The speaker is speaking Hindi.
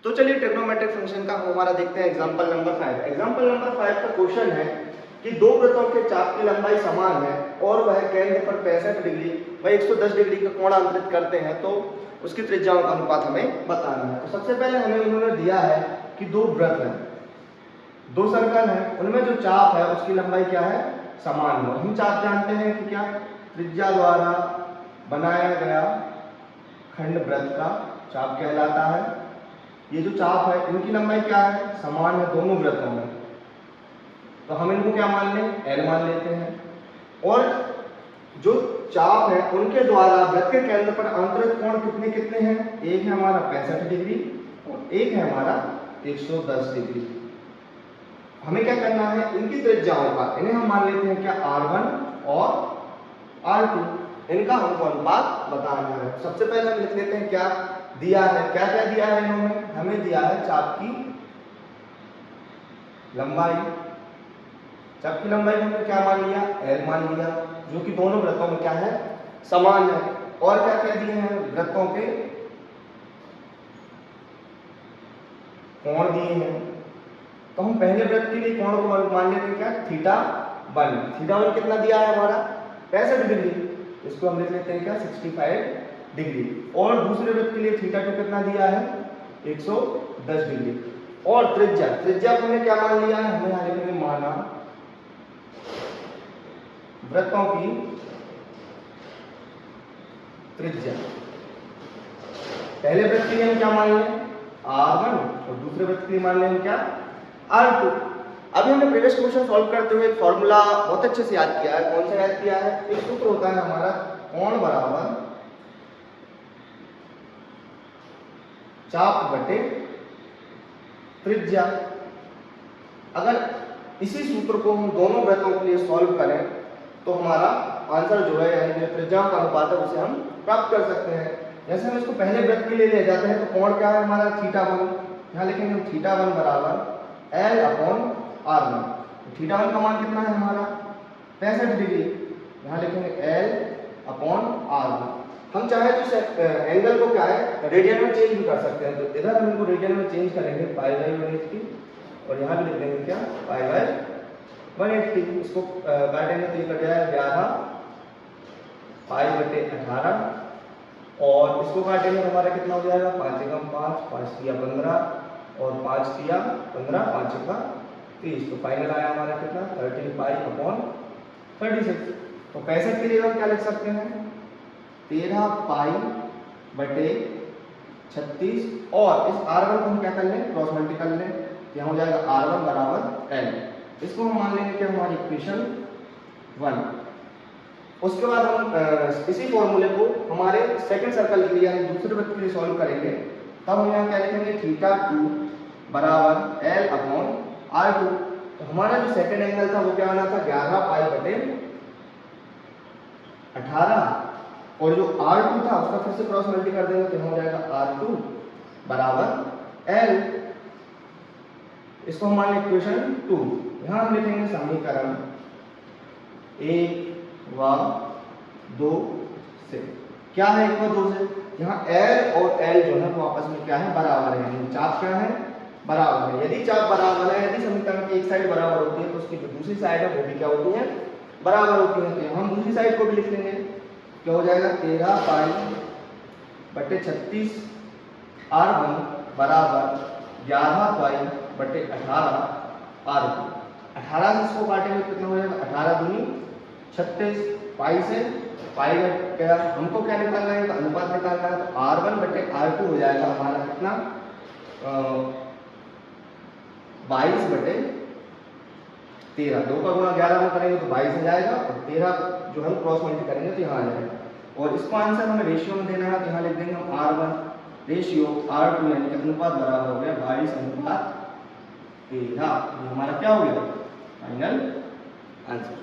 तो चलिए ट्रिग्नोमेट्रिक फंक्शन का हमारा देखते हैं एग्जांपल नंबर 5। एग्जांपल नंबर 5 का क्वेश्चन है कि दो वृत्तों के चाप की लंबाई समान है और वह केंद्र पर 65 डिग्री व 110 डिग्री का कोण अंतरित करते हैं, तो उसकी त्रिज्याओं का अनुपात हमें बताना है। तो सबसे पहले हमें उन्होंने दिया है कि दो वृत्त हैं, दो सर्कल हैं, उनमें जो चाप है उसकी लंबाई क्या है, समान है। हम चाप जानते हैं कि क्या, त्रिज्या द्वारा बनाया गया खंड वृत्त का चाप कहलाता है। ये जो चाप है इनकी लंबाई क्या है, समान है दोनों वृत्तों में, तो हम इनको क्या मान लें, L मान लेते हैं। और जो चाप है उनके द्वारा वृत्त के केंद्र पर अंतरित कोण कितने कितने हैं, एक है हमारा 65 डिग्री और एक है हमारा 110 डिग्री। हमें क्या करना है, इनकी त्रिज्याओं का, इन्हें हम मान लेते हैं क्या, R1 और R2, इनका हमको अनुपात बताना है। सबसे पहले हम लिख लेते हैं क्या दिया है, क्या क्या दिया है इन्होंने, हमें दिया है चाप की लंबाई। चाप की लंबाई हमने क्या मान लिया, L मान लिया, जो कि दोनों वृत्तों में क्या है, समान है। और क्या क्या दिए हैं, वृत्तों के कोण दिए हैं। तो हम पहले वृत्त के लिए कोण को मान लेते हैं क्या, θ1। θ1 कितना दिया है हमारा, 65 डिग्री, इसको हम लिख लेते हैं क्या, 65 डिग्री। और दूसरे वृत्त के लिए θ2 कितना दिया है, 110 डिग्री। और त्रिज्या, त्रिज्या को हमने क्या मान लिया है, हमें यहाँ लिखेंगे माना वृत्तों की त्रिज्या। पहले वृत्त के लिए हम क्या मान लें, R1, और दूसरे वृत्त के लिए मान लें क्या, R2। अभी हमने प्रीवियस क्वेश्चन सॉल्व करते हुए एक फॉर्मूला बहुत अच्छे से याद किया है। कौन सा याद किया है, एक सूत्र होता है हमारा, कोण बराबर चाप बटे त्रिज्या। अगर इसी सूत्र को हम दोनों वृत्तों के लिए सॉल्व करें तो हमारा आंसर जो है, यानी जो त्रिज्या का अनुपात है, उसे हम प्राप्त कर सकते हैं। जैसे हम इसको पहले वृत्त के लिए ले जाते हैं तो कोण क्या है हमारा, θ1। यहाँ लिखेंगे हम θ1 बराबर L/R1। θ1 का मान कितना है हमारा, 65 डिग्री, यहाँ लिखेंगे L/R1। हम चाहे तो एंगल को क्या है, रेडियन में चेंज भी कर सकते हैं। तो इधर हम इनको रेडियन में चेंज करेंगे π/180, और यहाँ भी लिख देंगे क्या, π/180। इसको काटेंगे तो ये कट जाएगा 11 π/18, और इसको काटेंगे हमारा कितना हो जाएगा, 5 एकम 5, 5 तिया 15, और 5 तिया 15, 5 एका 30। तो फाइनल आया हमारा कितना, 13π/36। तो 65 के लिए हम क्या लिख सकते हैं, 13π/36। और इस R1 को हम क्या कर लें, क्रॉस मल्टी कर लें, यहाँ हो जाएगा R1 बराबर L। इसको हम मान लेंगे कि हमारी इक्वेशन 1। उसके बाद हम इसी फॉर्मूले को हमारे सेकंड सर्कल के लिए, यानी दूसरे वृत्त के लिए सॉल्व करेंगे। तब हम यहाँ क्या लिखेंगे, θ2 बराबर L/R2। तो हमारा जो सेकंड एंगल था वो क्या आना था, 11π/18, और जो R2 था उसका फिर से क्रॉस मल्टी कर देंगे तो हो जाएगा R2 बराबर L। इसको हम मान लें इक्वेशन 2। यहाँ हम लिखेंगे समीकरण 1 व 2 से। क्या है 1 व 2 से, यहाँ L और L जो है वो आपस में क्या है, बराबर है, यानी चाप क्या है, बराबर है। यदि चाप बराबर है, यदि समीकरण की एक साइड बराबर होती है तो उसकी जो दूसरी साइड है वो भी क्या होती है, बराबर होती है। तो हम दूसरी साइड को भी लिख लेंगे, क्या हो जाएगा, 13π/36 R1 बराबर 11π/18 R2। 18 से इसको काटेंगे तो कितना हो जाएगा, 18 दूनी 36, पाई से पाई कट गया। हमको क्या निकालना है, तो अनुपात निकालना है। तो R1/R2 हो जाएगा हमारा कितना, 22/13। 2 का गुणा 11 में करेंगे तो 22 हो जाएगा, और 13 जो हम क्रॉस मल्टी करेंगे तो यहाँ आ जाएगा। और इसको आंसर हमें रेशियो में देना है, तो यहाँ लिख देंगे हम R1 रेशियो R2, यानी कि अनुपात बराबर हो गया 22/13। ये हमारा क्या हो गया, फाइनल आंसर।